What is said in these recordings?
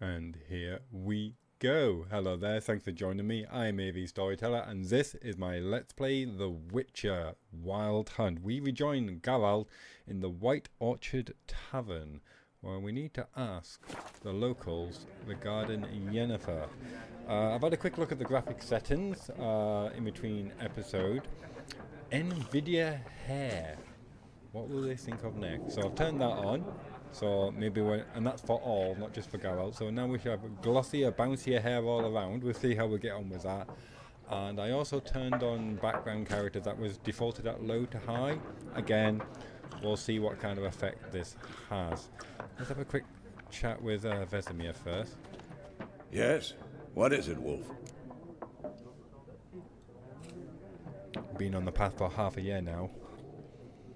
And here we go. Hello there, thanks for joining me. I'm AVStoryteller and this is my Let's Play The Witcher Wild Hunt. We rejoin Geralt in the White Orchard Tavern, where we need to ask the locals regarding Yennefer. I've had a quick look at the graphic settings in between episode. Nvidia hair. What will they think of next? So I've turned that on. So maybe and that's for all, not just for Geralt. So now we should have glossier, bouncier hair all around. We'll see how we get on with that. And I also turned on background characters that was defaulted at low to high. Again, we'll see what kind of effect this has. Let's have a quick chat with Vesemir first. Yes? What is it, Wolf? Been on the path for half a year now.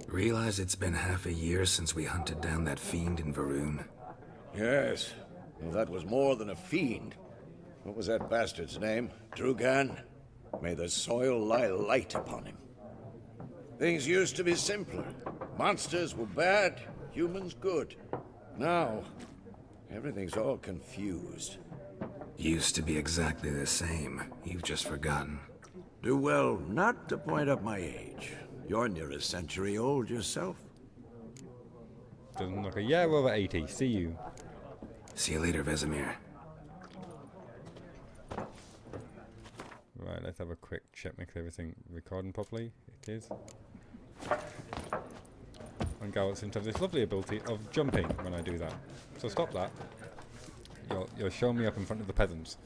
Realize it's been half a year since we hunted down that fiend in Varun? Yes. Well, that was more than a fiend. What was that bastard's name? Drugan? May the soil lie light upon him. Things used to be simpler. Monsters were bad, humans good. Now, everything's all confused. Used to be exactly the same. You've just forgotten. Do well not to point up my age. You're near a century old yourself. Doesn't look a year over 80. See you. See you later, Vesemir. Right, let's have a quick check, make everything recording properly. It is. And Geralt seems to have this lovely ability of jumping when I do that. So stop that. You're showing me up in front of the peasants.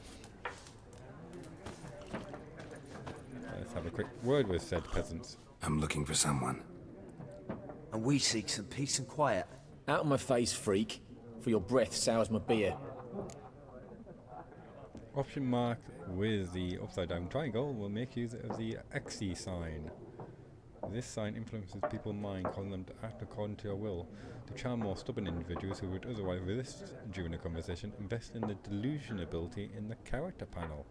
Let's have a quick word with said peasants. I'm looking for someone. And we seek some peace and quiet. Out of my face, freak, for your breath sours my beer. Option marked with the upside down triangle will make use of the Xe sign. This sign influences people's mind, causing them to act according to your will. To charm more stubborn individuals who would otherwise resist during a conversation, invest in the delusion ability in the character panel.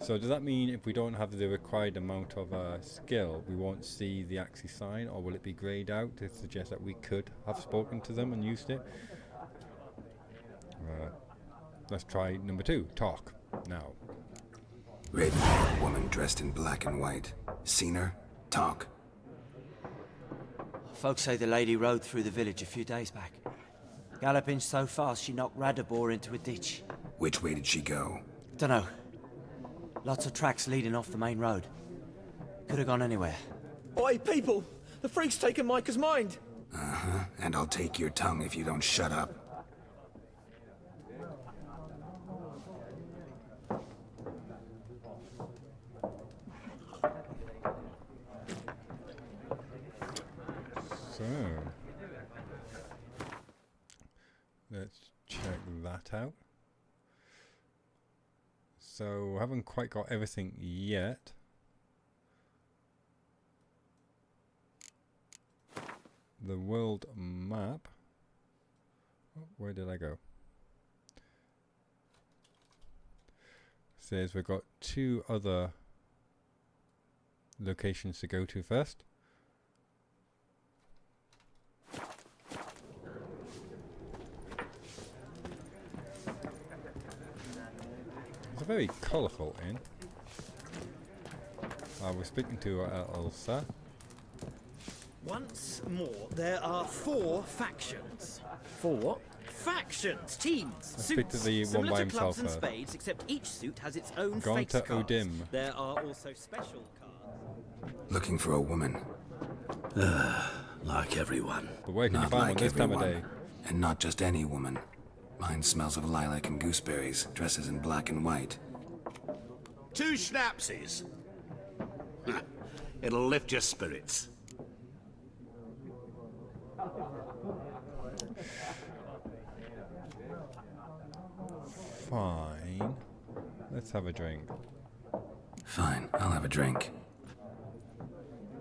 So does that mean if we don't have the required amount of skill, we won't see the Xe sign, or will it be greyed out to suggest that we could have spoken to them and used it? Let's try number 2, talk, now. Raven-haired woman dressed in black and white. Seen her? Talk. Folks say the lady rode through the village a few days back. Galloping so fast she knocked Radabor into a ditch. Which way did she go? Dunno. Lots of tracks leading off the main road. Could have gone anywhere. Oi, people! The freak's taken Micah's mind! Uh-huh. And I'll take your tongue if you don't shut up. So, let's check that out. So, we haven't quite got everything yet. The world map. Oh, where did I go? Says we've got 2 other locations to go to first. It's a very colourful inn. We're speaking to Elsa. Once more, there are 4 factions. 4 what? Factions, teams, speak to suits, the one similar by to himself clubs and first. spades, except each suit has its own Gone face to cards. Odim. There are also special cards. Looking for a woman. Like everyone. But where can you Not find like one this time of everyone. day? And not just any woman. Mine smells of lilac and gooseberries, dresses in black and white. 2 schnapsies. It'll lift your spirits. Fine. Let's have a drink. Fine, I'll have a drink.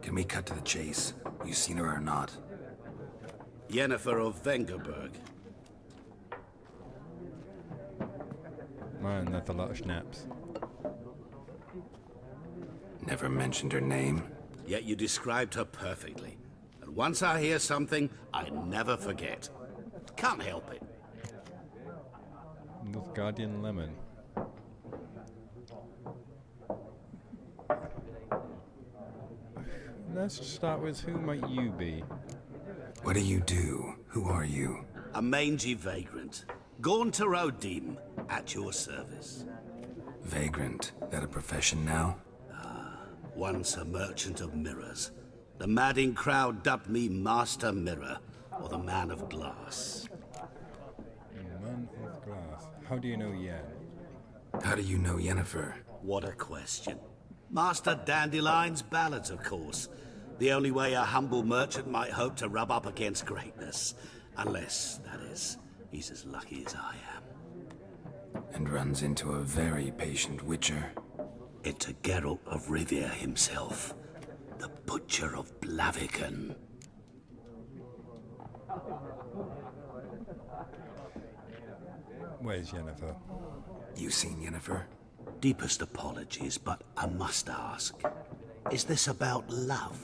Can we cut to the chase? You seen her or not? Yennefer of Vengerberg. Man, that's a lot of schnapps. Never mentioned her name. Yet you described her perfectly. A Once I hear something, I never forget. Can't help it. Nilfgaardian lemon. Let's start with who might you be? What do you do? Who are you? A mangy vagrant. Gaunter Odim, at your service. Vagrant. That a profession now? Once a merchant of mirrors. The madding crowd dubbed me Master Mirror, or the Man of Glass. Man of glass. How do you know Yen? How do you know Yennefer? What a question. Master Dandelion's ballads, of course. The only way a humble merchant might hope to rub up against greatness. Unless, that is, he's as lucky as I am. And runs into a very patient witcher. It's a Geralt of Rivia himself. The Butcher of Blaviken. Where's Yennefer? You seen Yennefer? Deepest apologies, but I must ask. Is this about love?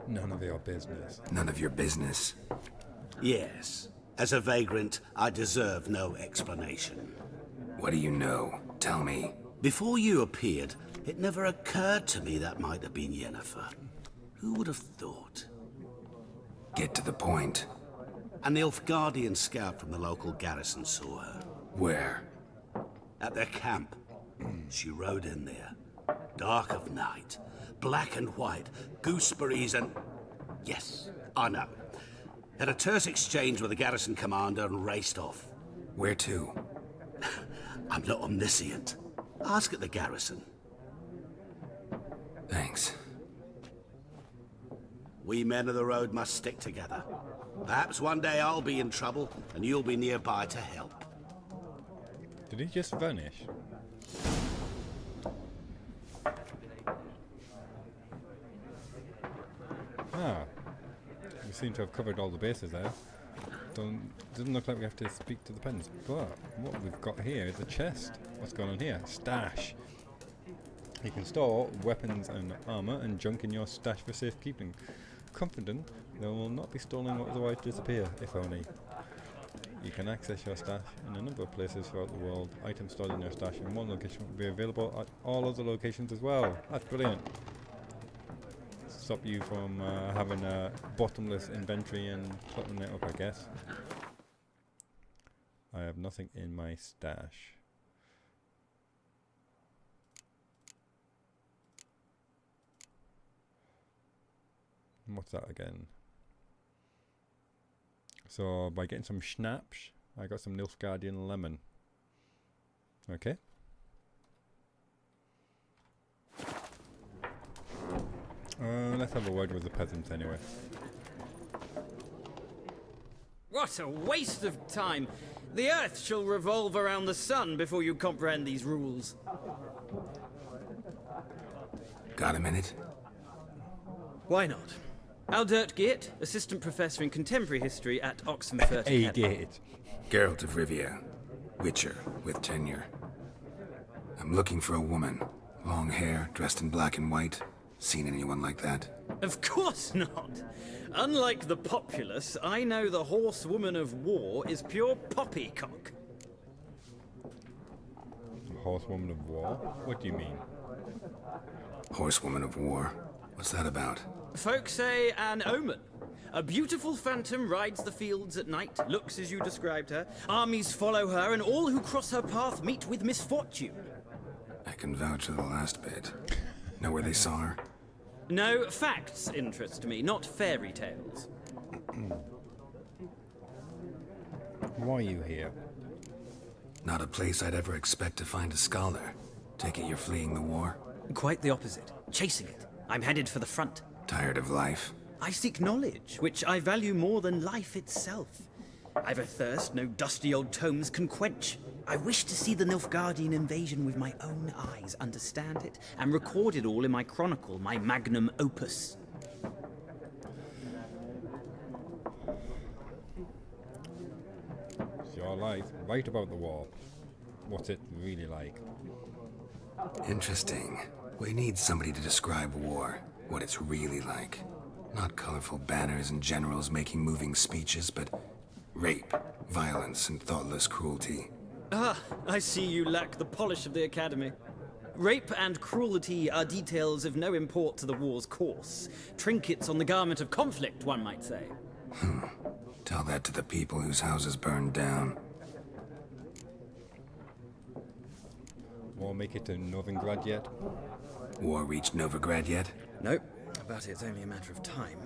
None of your business. None of your business. Yes. As a vagrant, I deserve no explanation. What do you know? Tell me. Before you appeared, it never occurred to me that might have been Yennefer. Who would have thought? Get to the point. An Nilfgaardian scout from the local garrison saw her. Where? At their camp. She rode in there. Dark of night. Black and white. Gooseberries and... Yes, I know. Had a terse exchange with the garrison commander and raced off. Where to? I'm not omniscient. Ask at the garrison. Thanks. We men of the road must stick together. Perhaps one day I'll be in trouble and you'll be nearby to help. Did he just vanish? Ah. We seem to have covered all the bases there. Doesn't look like we have to speak to the pens. But what we've got here is a chest. What's going on here? Stash. You can store weapons and armor and junk in your stash for safekeeping. Confident they will not be stolen or otherwise disappear, if only. You can access your stash in a number of places throughout the world. Items stored in your stash in one location will be available at all other locations as well. That's brilliant. Stop you from having a bottomless inventory and cluttering it up, I guess. I have nothing in my stash. What's that again? So by getting some schnapps, I got some Nilfgaardian lemon. Okay. Let's have a word with the peasants anyway. What a waste of time! The Earth shall revolve around the sun before you comprehend these rules. Got a minute? Why not? Aldert Geert, Assistant Professor in Contemporary History at Oxenford. Hey, Gate. Geralt of Rivia. Witcher, with tenure. I'm looking for a woman. Long hair, dressed in black and white. Seen anyone like that? Of course not! Unlike the populace, I know the horsewoman of war is pure poppycock. Horsewoman of war? What do you mean? Horsewoman of war. What's that about? Folk say an omen. A beautiful phantom rides the fields at night, looks as you described her. Armies follow her, and all who cross her path meet with misfortune. I can vouch for the last bit. Know where they saw her? No, facts interest me, not fairy tales. Why are you here? Not a place I'd ever expect to find a scholar. Take it you're fleeing the war? Quite the opposite. Chasing it. I'm headed for the front. Tired of life? I seek knowledge, which I value more than life itself. I've a thirst no dusty old tomes can quench. I wish to see the Nilfgaardian invasion with my own eyes, understand it, and record it all in my chronicle, my magnum opus. It's your life. Write about the war. What's it really like? Interesting. We need somebody to describe war, what it's really like. Not colorful banners and generals making moving speeches, but rape, violence, and thoughtless cruelty. Ah, I see you lack the polish of the Academy. Rape and cruelty are details of no import to the war's course. Trinkets on the garment of conflict, one might say. Tell that to the people whose houses burned down. Won't make it to Novigrad yet? War reached Novigrad yet? Nope, but it's only a matter of time.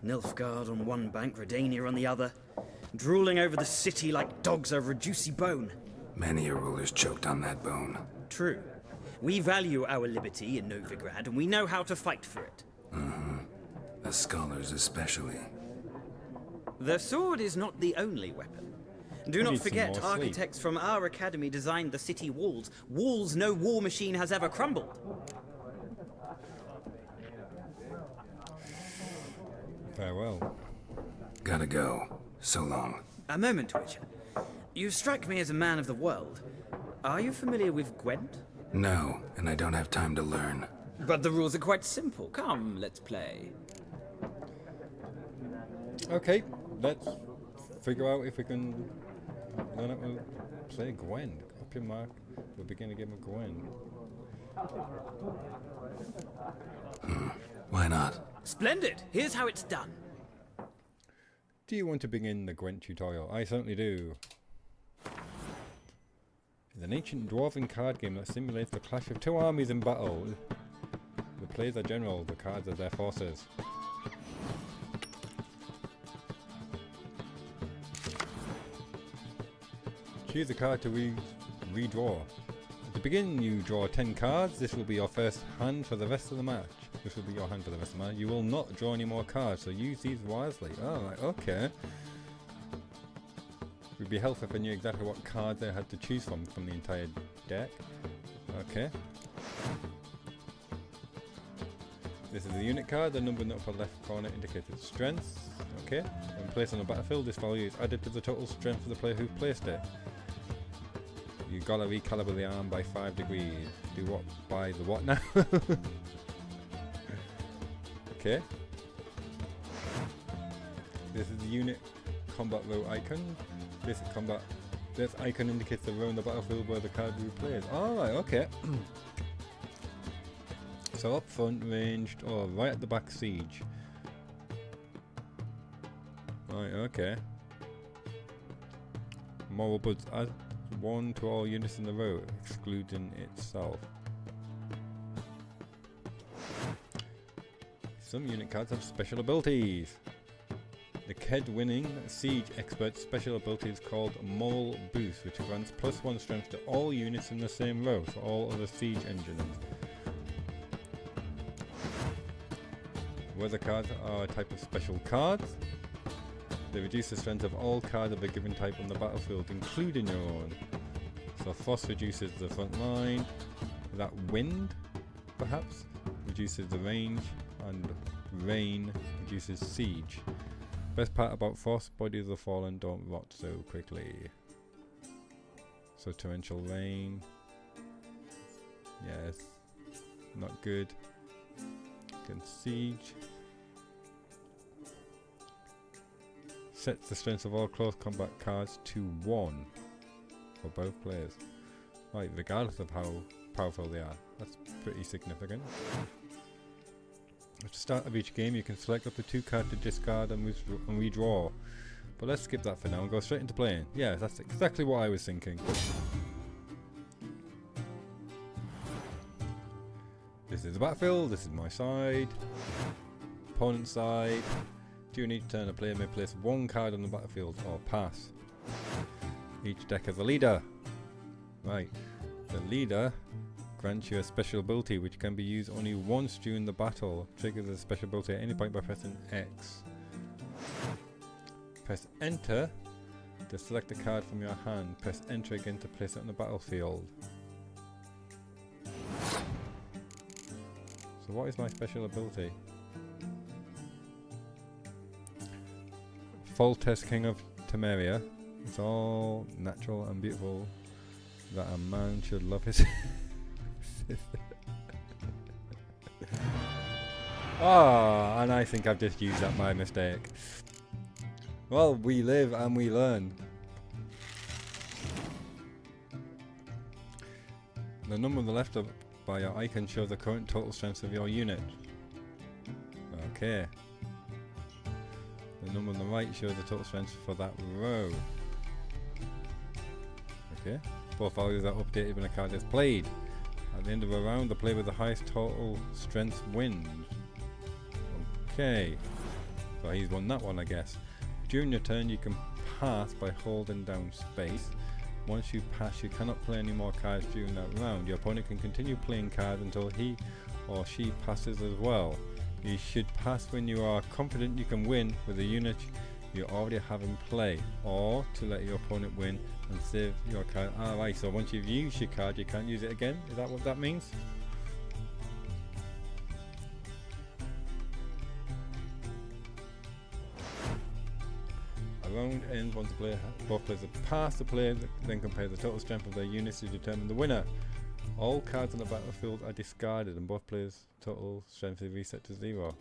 Nilfgaard on one bank, Redania on the other, drooling over the city like dogs over a juicy bone. Many a ruler's choked on that bone. True. We value our liberty in Novigrad, and we know how to fight for it. The scholars especially. The sword is not the only weapon. Do I not need some forget, more sleep. architects from our academy designed the city walls. Walls no war machine has ever crumbled. Farewell. Gotta go. So long. A moment, Witcher. You strike me as a man of the world. Are you familiar with Gwent? No, and I don't have time to learn. But the rules are quite simple. Come, let's play. Okay, let's figure out if we can learn how to play Gwent. Up your mark, we'll begin a game of Gwent. Why not? Splendid. Here's how it's done. Do you want to begin the Gwent tutorial? I certainly do. It's an ancient dwarven card game that simulates the clash of two armies in battle. The players are general, the cards are their forces. Choose a card to redraw. At the beginning you draw 10 cards. This will be your first hand for the rest of the match. This will be your hand for the rest of the match. You will not draw any more cards, so use these wisely. Oh, right, okay. It would be helpful if I knew exactly what cards I had to choose from the entire deck. Okay. This is a unit card. The number in the upper left corner indicates its strength. Okay. When placed on the battlefield, this value is added to the total strength of the player who placed it. You gotta recalibrate the arm by 5 degrees. Do what by the what now? Okay. This is the unit combat row icon. This icon indicates the row in the battlefield where the card will be placed. Alright, okay. So up front, ranged, or right at the back, siege. Right, okay. Moral buds add 1 to all units in the row, excluding itself. Some unit cards have special abilities. The KED winning siege expert's special ability is called Moral Boost, which grants +1 strength to all units in the same row for all other siege engines. Weather cards are a type of special cards. They reduce the strength of all cards of a given type on the battlefield, including your own. So Frost reduces the front line. That Wind, perhaps, reduces the range, and Rain reduces siege. Best part about Frost, bodies of the fallen don't rot so quickly. So torrential rain. Yes. Not good. Against siege. Sets the strength of all close combat cards to 1 for both players. Right, regardless of how powerful they are. That's pretty significant. At the start of each game you can select up to 2 cards to discard and redraw. But let's skip that for now and go straight into playing. Yeah, that's exactly what I was thinking. This is the battlefield, this is my side. Opponent's side. During each turn a player may place 1 card on the battlefield or pass. Each deck has a leader. Right, the leader grants you a special ability which can be used only once during the battle. Triggers a special ability at any point by pressing X. Press enter to select a card from your hand. Press enter again to place it on the battlefield. So what is my special ability? Foltest, King of Temeria. It's all natural and beautiful that a man should love his sister. Oh, and I think I've just used that by mistake. Well, we live and we learn. The number on the left by your icon shows the current total strength of your unit. Okay. The number on the right shows the total strength for that row. Okay. Both values are updated when a card is played. At the end of a round, the player with the highest total strength wins. Okay. So he's won that one, I guess. During your turn, you can pass by holding down space. Once you pass, you cannot play any more cards during that round. Your opponent can continue playing cards until he or she passes as well. You should pass when you are confident you can win with a unit you already have in play, or to let your opponent win and save your card. Alright, so once you've used your card, you can't use it again? Is that what that means? A round ends once both players have passed. The player then compares the total strength of their units to determine the winner. All cards on the battlefield are discarded and both players' total strength is reset to 0.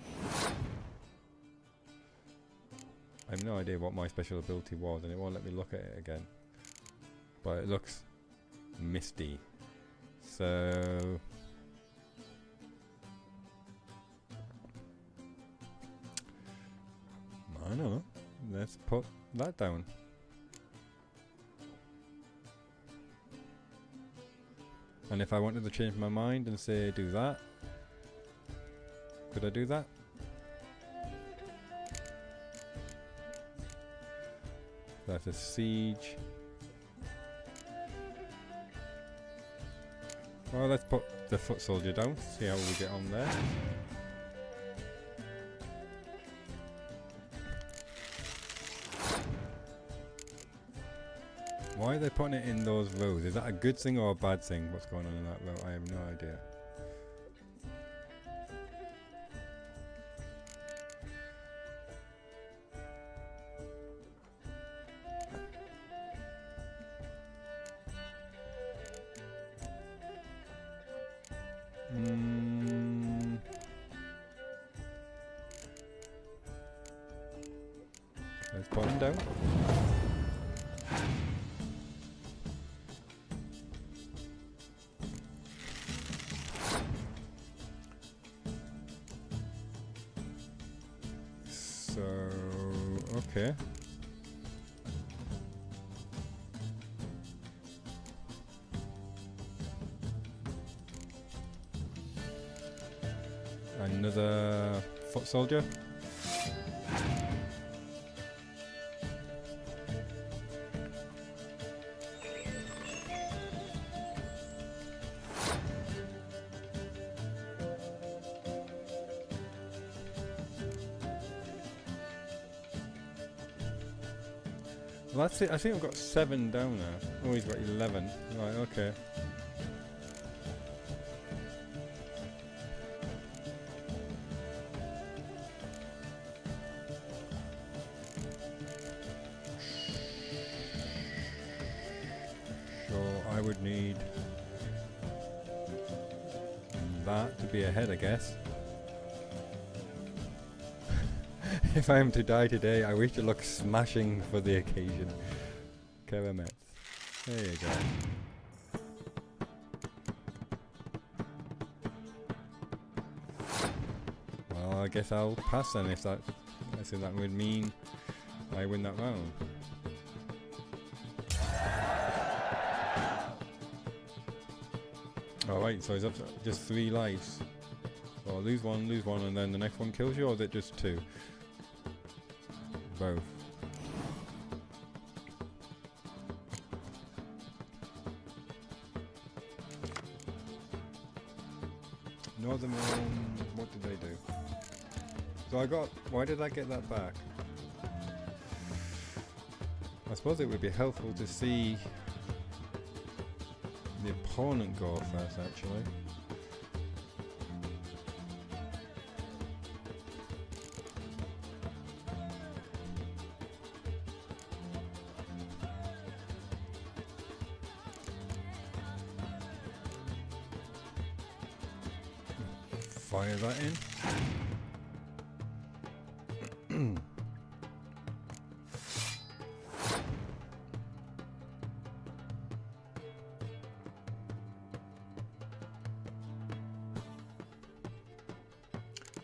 I have no idea what my special ability was and it won't let me look at it again. But it looks misty. So I don't know. Let's put that down. And if I wanted to change my mind and say do that, could I do that? That's a siege. Well, let's put the foot soldier down, see how we get on there. Why are they putting it in those rows? Is that a good thing or a bad thing? What's going on in that row? I have no idea. Let's put him down. So, okay. Another foot soldier. Well, that's it. I think I've got 7 down there. Oh, he's got 11. Right, okay. So I would need that to be ahead, I guess. If I am to die today, I wish to look smashing for the occasion. Karamet. There you go. Well, I guess I'll pass then if that. I think that would mean I win that round. Alright, so he's up to just 3 lives. So lose one, and then the next one kills you, or is it just 2? Both. Northern Realm, what did they do? So I got, why did I get that back? I suppose it would be helpful to see the opponent go first, actually. Fire that in.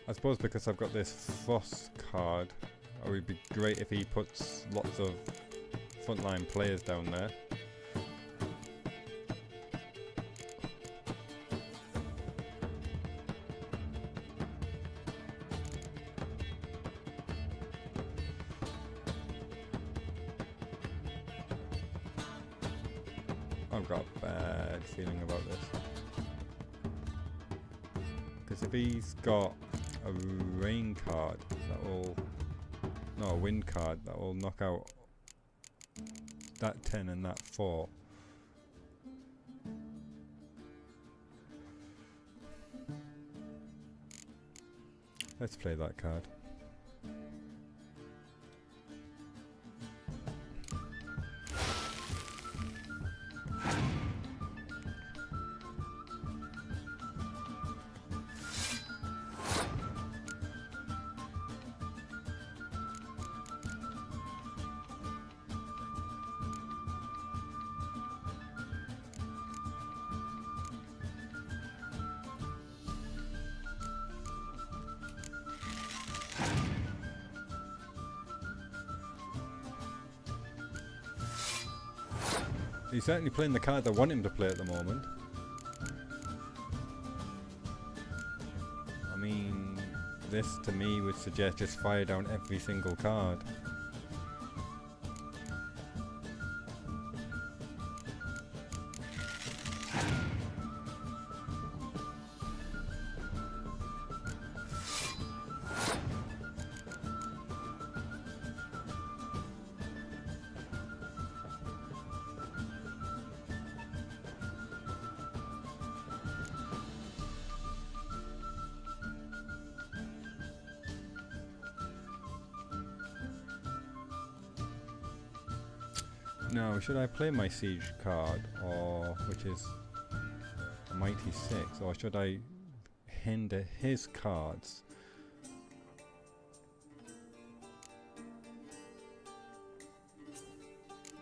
I suppose because I've got this Frost card, it would be great if he puts lots of frontline players down there. I've got a bad feeling about this. Because if he's got a rain card, that will... No, a wind card, that will knock out that 10 and that 4. Let's play that card. He's certainly playing the card I want him to play at the moment. I mean, this to me would suggest just fire down every single card. Now, should I play my siege card, or which is a mighty 6, or should I hinder his cards?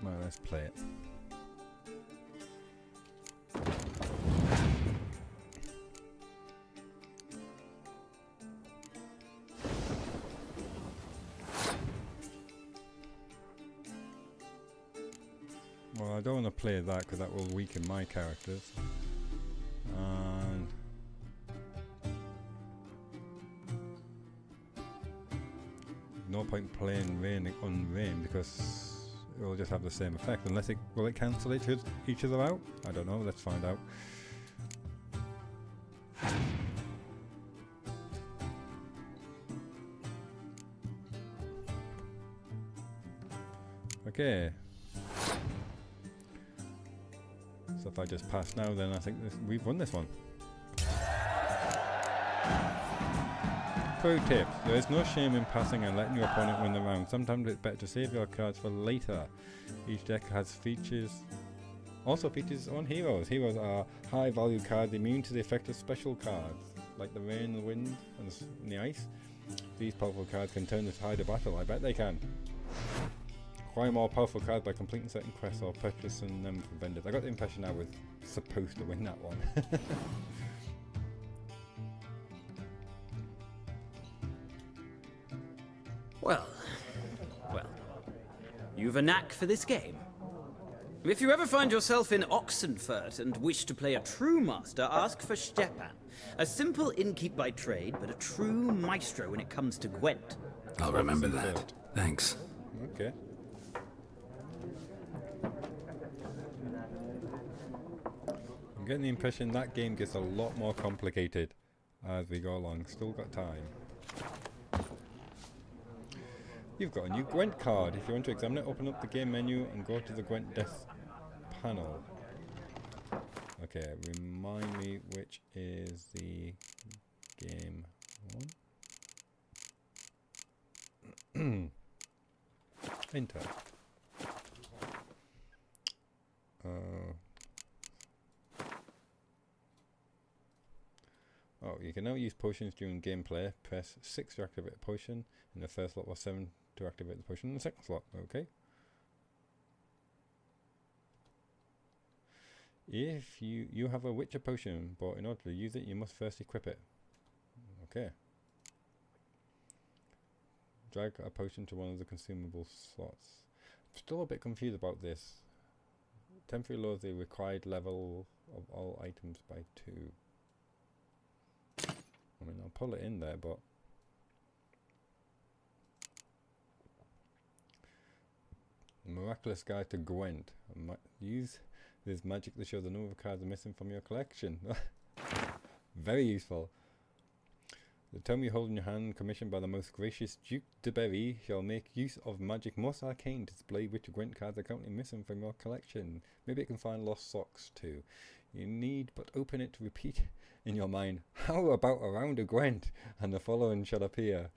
Well, let's play it. Well, I don't want to play that because that will weaken my characters. And no point playing rain on rain because it will just have the same effect. Unless it will it cancel each other out? I don't know. Let's find out. Okay. So if I just pass now, then I think we've won this one. Pro tip: there is no shame in passing and letting your opponent win the round. Sometimes it's better to save your cards for later. Each deck has also features its own heroes. Heroes are high value cards immune to the effect of special cards, like the rain, the wind, and the ice. These powerful cards can turn the tide of battle. I bet they can. Acquire more powerful cards by completing certain quests or purchasing them from vendors. I got the impression I was supposed to win that one. Well, you've a knack for this game. If you ever find yourself in Oxenfurt and wish to play a true master, ask for Stepan. A simple innkeep by trade, but a true maestro when it comes to Gwent. I'll remember that. Thanks. Okay. I'm getting the impression that game gets a lot more complicated as we go along. Still got time. You've got a new Gwent card. If you want to examine it, open up the game menu and go to the Gwent desk panel. Okay, remind me which is the game one. Enter. Oh, you can now use potions during gameplay. Press 6 to activate a potion in the first slot, or 7 to activate the potion in the second slot. Okay. If you have a Witcher potion, but in order to use it, you must first equip it. Okay. Drag a potion to one of the consumable slots. I'm still a bit confused about this. Temporary lowers the required level of all items by 2. I mean, I'll pull it in there, but... Miraculous Guide to Gwent. Use this magic to show the number of cards missing from your collection. Very useful. The tome you hold in your hand, commissioned by the most gracious Duke de Berry, shall make use of magic most arcane to display which Gwent cards are currently missing from your collection. Maybe it can find lost socks too. You need but open it to repeat in your mind, how about a round of Gwent? And the following shall appear.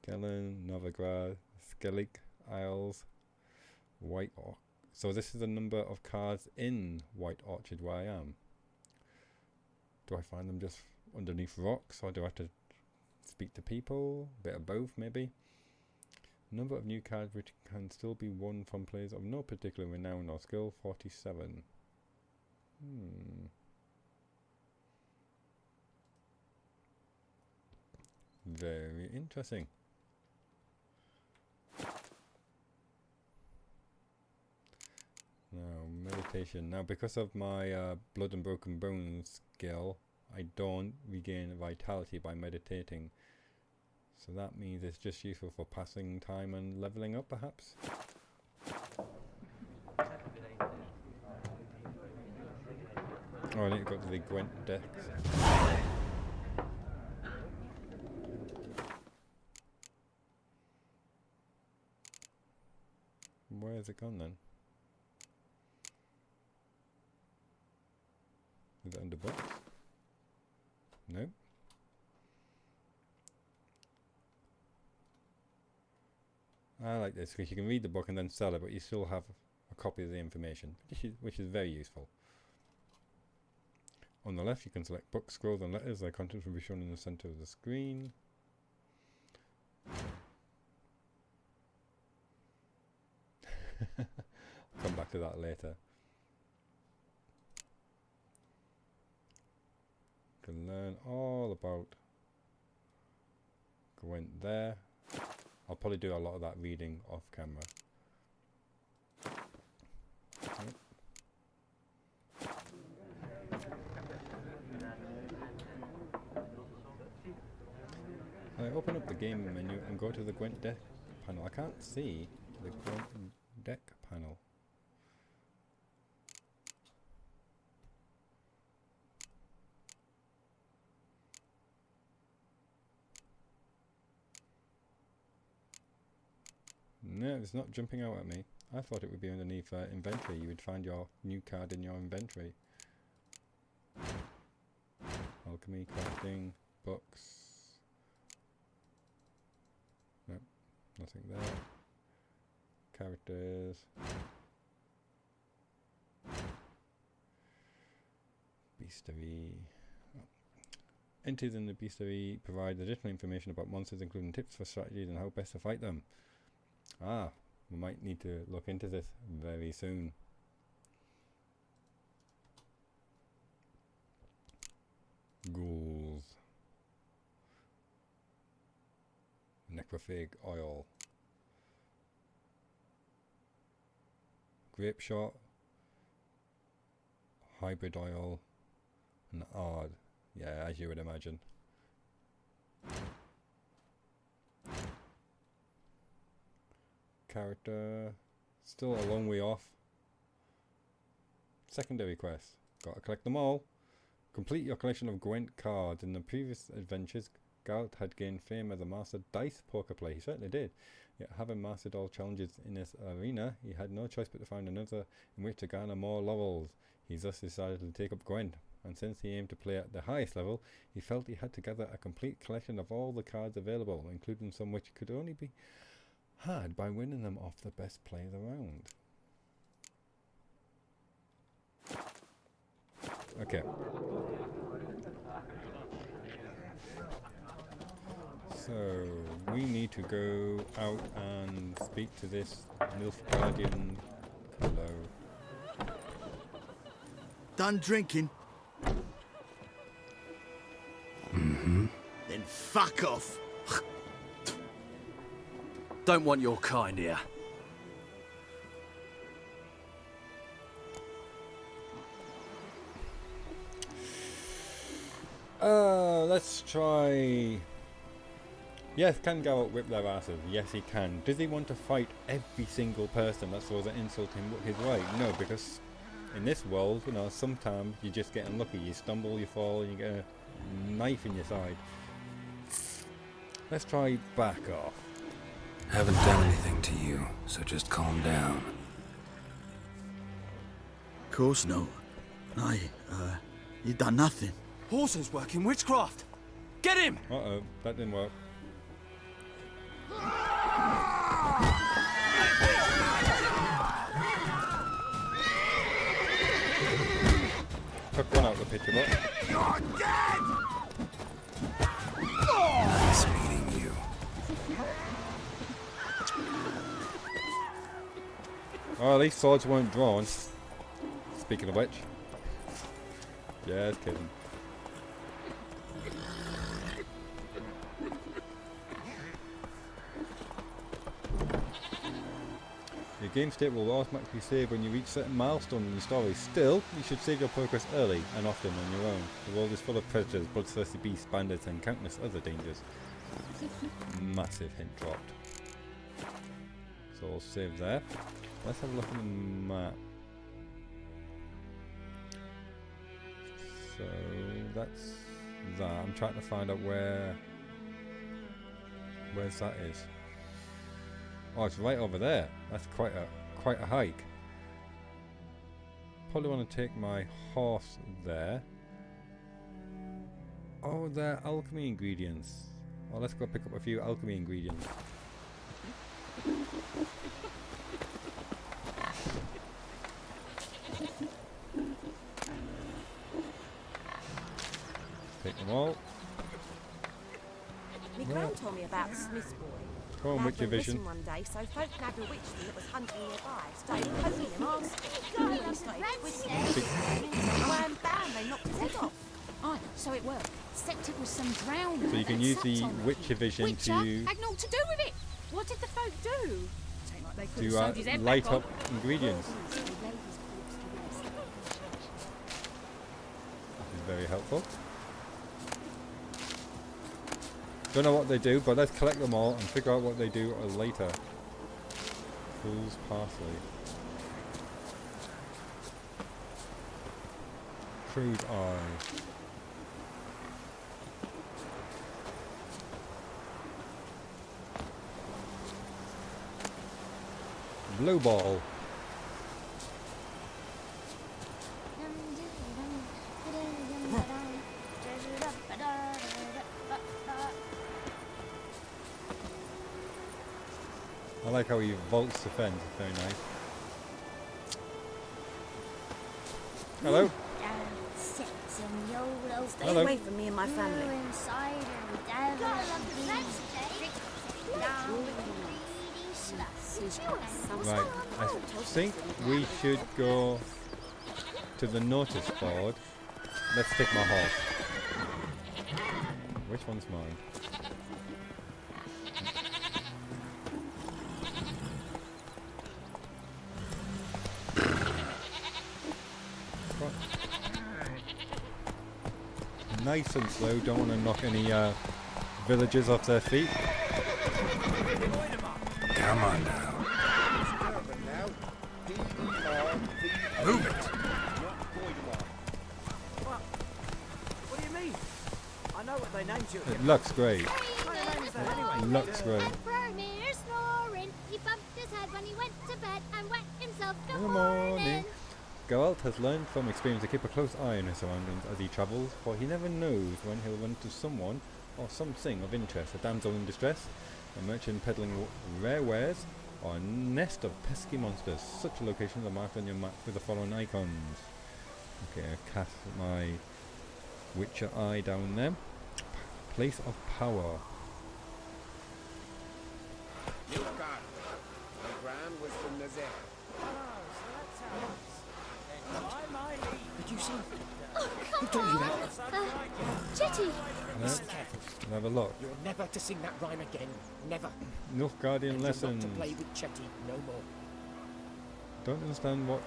Kellen, Novigrad, Skellig, Isles, White Orchard. So this is the number of cards in White Orchard where I am. Do I find them just underneath rocks, or do I have to speak to people? A bit of both, maybe. Number of new cards which can still be won from players of no particular renown or skill, 47. Very interesting. Now, meditation. Now, because of my blood and broken bones skill, I don't regain vitality by meditating. So that means it's just useful for passing time and leveling up, perhaps? Oh, I need to go to the Gwent decks. Where has it gone then? Is it under books? No. I like this because you can read the book and then sell it, but you still have a copy of the information, which is very useful. On the left, you can select books, scrolls, and letters. Their contents will be shown in the center of the screen. I'll come back to that later. Can learn all about Gwent there. I'll probably do a lot of that reading off camera. Yep. I open up the game menu and go to the Gwent deck panel. I can't see the Gwent deck panel. No, it's not jumping out at me. I thought it would be underneath inventory. You would find your new card in your inventory. Alchemy, crafting, books. Nope, nothing there. Characters. Beastery. Entries in the Beastery provide additional information about monsters, including tips for strategies and how best to fight them. Ah, we might need to look into this very soon. Ghouls. Necrophage oil. Grape shot. Hybrid oil. And ard. Yeah, as you would imagine. Character, still a long way off. Secondary quests, gotta collect them all. Complete your collection of Gwent cards. In the previous adventures, Geralt had gained fame as a master dice poker player. He certainly did. Yet having mastered all challenges in this arena, he had no choice but to find another in which to garner more laurels. He thus decided to take up Gwent, and since he aimed to play at the highest level, he felt he had to gather a complete collection of all the cards available, including some which could only be had by winning them off the best players around. Okay. So we need to go out and speak to this Nilfgaardian. Hello. Done drinking? Mm-hmm. Then fuck off. Don't want your kind here. Let's try... Yes, can Geralt whip their asses? Yes, he can. Does he want to fight every single person that throws an insult his way? No, because in this world, you know, sometimes you just get unlucky. You stumble, you fall, and you get a knife in your side. Let's try back off. Haven't done anything to you, so just calm down. Of course not. You done nothing. Horson's working witchcraft. Get him! Uh-oh, that didn't work. Took one out of the picture, but... You're dead! Nice meeting you. Oh, at least swords weren't drawn. Speaking of which. Just kidding. Your game state will automatically save when you reach certain milestones in the story. Still, you should save your progress early and often on your own. The world is full of predators, bloodthirsty beasts, bandits, and countless other dangers. Massive hint dropped. So I'll save there. Let's have a look at the map. So that's that. I'm trying to find out where's that is. Oh, it's right over there. That's quite a hike. Probably want to take my horse there. Oh, they're alchemy ingredients. Oh, let's go pick up a few alchemy ingredients. Take them all. My gran told me about the Smith's boy. Go on, Witcher Vision. One day, so folk nabbed a witch that was hunting nearby. Started poking him, asking. He started twisting him. Wham, bam, they knocked his head off. Aye, so it worked. Except it was some drowning. So you can use the Witcher Vision to had naught to do with it. What did the folk do? to light up ingredients. This is very helpful. Don't know what they do, but let's collect them all and figure out what they do later. Fool's parsley. Crude eye. Blue ball. I like how he vaults the fence, it's very nice. Hello? Stay Hello. away from me and my family. Right, I think we should go to the notice board. Let's take my horse. Which one's mine? Nice and slow, don't want to knock any villagers off their feet. Come on now. Move it! What do you mean? I know what they named you. It looks great. It looks great. He bumped his head when he went to bed and wet himself. Good morning. Geralt has learned from experience to keep a close eye on his surroundings as he travels, for he never knows when he'll run into someone or something of interest. A damsel in distress, a merchant peddling rare wares, or a nest of pesky monsters. Such locations are marked on your map with the following icons. Okay, I cast my Witcher eye down there. Place of power. Did you see? Oh, Who come told you on. that? Jetty. Listen carefully. Have a look. You're never to sing that rhyme again. Never. Nilfgaardian And lessons. you're not to play with Chetty no more. Don't understand what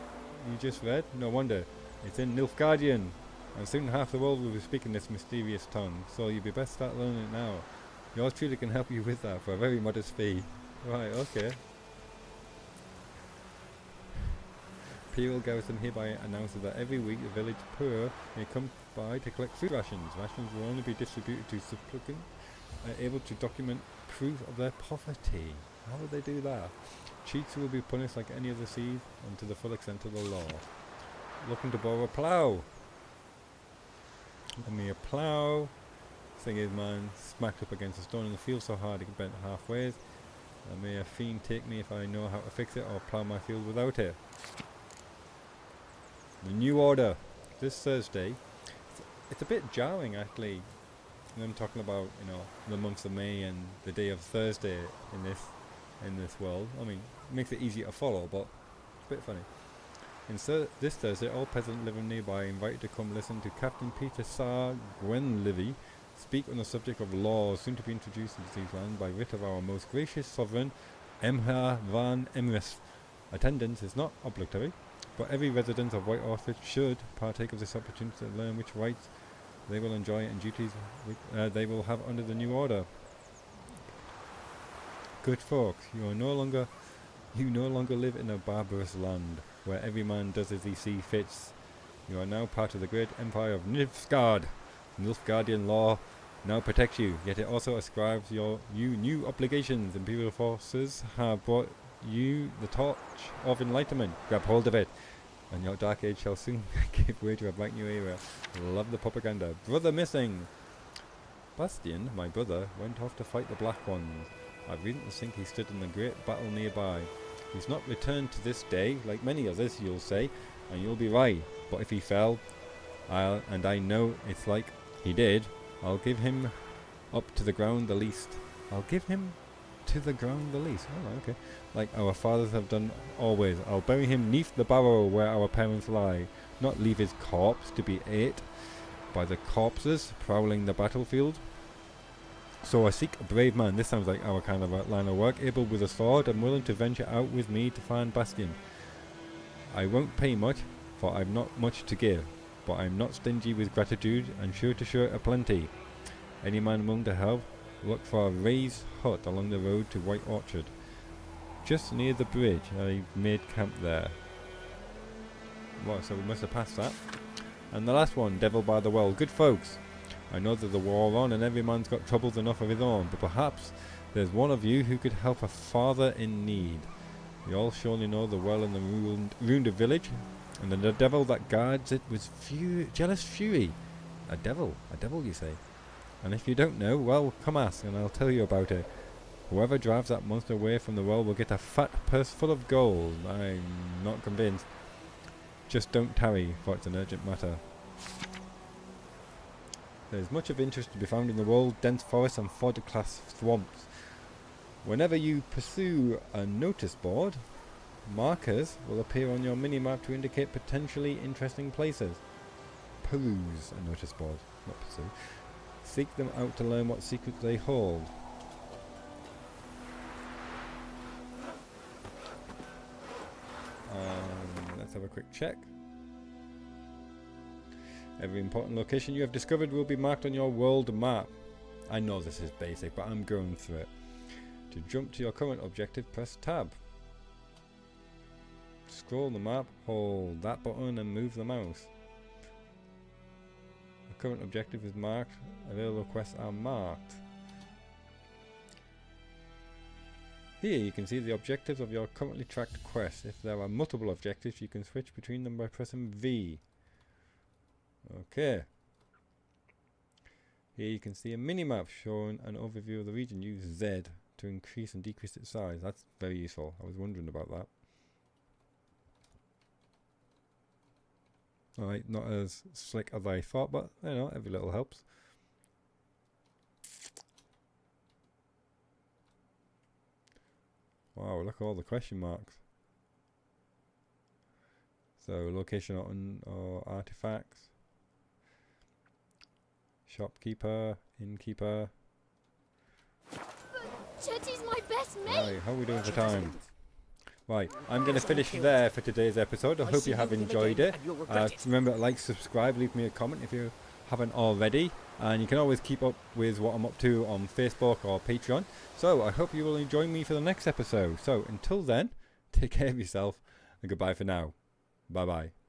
you just read? No wonder. It's in Nilfgaardian. And soon half the world will be speaking this mysterious tongue, so you'd be best start learning it now. Yours truly can help you with that for a very modest fee. Right, okay. Imperial Garrison hereby announces that every week the village poor may come by to collect food rations. Rations will only be distributed to supplicants able to document proof of their poverty. How would they do that? Cheats will be punished like any other seed and to the full extent of the law. Looking to borrow a plough. Lend me a plough. Thing is, man, smacked up against a stone in the field so hard it bent halfways. And may a fiend take me if I know how to fix it or plough my field without it. The new order this Thursday. It's a bit jarring actually. I'm talking about, you know, the month of May and the day of Thursday in this world. I mean, it makes it easier to follow, but it's a bit funny. This Thursday, all peasants living nearby are invited to come listen to Captain Peter Saar Gwenlivy speak on the subject of laws soon to be introduced into these lands by writ of our most gracious sovereign, Emha van Emrys. Attendance is not obligatory, but every resident of White Orchard should partake of this opportunity to learn which rights they will enjoy and duties they will have under the new order. Good folks, you no longer live in a barbarous land where every man does as he sees fits. You are now part of the great empire of Nilfgaard. Nilfgaardian law now protects you, yet it also ascribes you new obligations. Imperial forces have brought you the torch of enlightenment. Grab hold of it, and your dark age shall soon give way to a bright new era. Love the propaganda. Brother missing. Bastian, my brother, went off to fight the Black Ones. I recently think he stood in the great battle nearby. He's not returned to this day, like many others, you'll say, and you'll be right. But if he fell, and I know it's like he did, I'll give him up to the ground the least. I'll give him to the ground the least. Oh, okay. Like our fathers have done always. I'll bury him neath the barrow where our parents lie, not leave his corpse to be ate by the corpses prowling the battlefield. So I seek a brave man, this sounds like our kind of line of work, able with a sword and willing to venture out with me to find Bastian. I won't pay much, for I've not much to give, but I'm not stingy with gratitude and sure to show it a plenty. Any man willing to help, look for a raised hut along the road to White Orchard. Just near the bridge, I've made camp there. Well, so we must have passed that. And the last one, Devil by the Well. Good folks, I know there's a war on and every man's got troubles enough of his own, but perhaps there's one of you who could help a father in need. You all surely know the well in the ruined village, and the devil that guards it with jealous fury. A devil you say? And if you don't know, well, come ask and I'll tell you about it. Whoever drives that monster away from the well will get a fat purse full of gold. I'm not convinced. Just don't tarry, for it's an urgent matter. There is much of interest to be found in the world, dense forests and fog-class swamps. Whenever you pursue a notice board, markers will appear on your mini-map to indicate potentially interesting places. Peruse a notice board, not pursue. Seek them out to learn what secrets they hold. Let's have a quick check. Every important location you have discovered will be marked on your world map. I know this is basic, but I'm going through it. To jump to your current objective, press tab. Scroll the map, hold that button and move the mouse. The current objective is marked, available quests are marked. Here you can see the objectives of your currently tracked quests. If there are multiple objectives, you can switch between them by pressing V. Okay. Here you can see a mini-map showing an overview of the region. Use Z to increase and decrease its size. That's very useful. I was wondering about that. Alright, not as slick as I thought, but you know, every little helps. Wow, look at all the question marks. So location or artifacts. Shopkeeper, innkeeper. Chetty's my best mate. Right, how are we doing for time? Right, I'm going to finish there for today's episode. I hope you have enjoyed it. Remember to like, subscribe, leave me a comment if you haven't already. And you can always keep up with what I'm up to on Facebook or Patreon. So I hope you will join me for the next episode. So until then, take care of yourself and goodbye for now. Bye bye.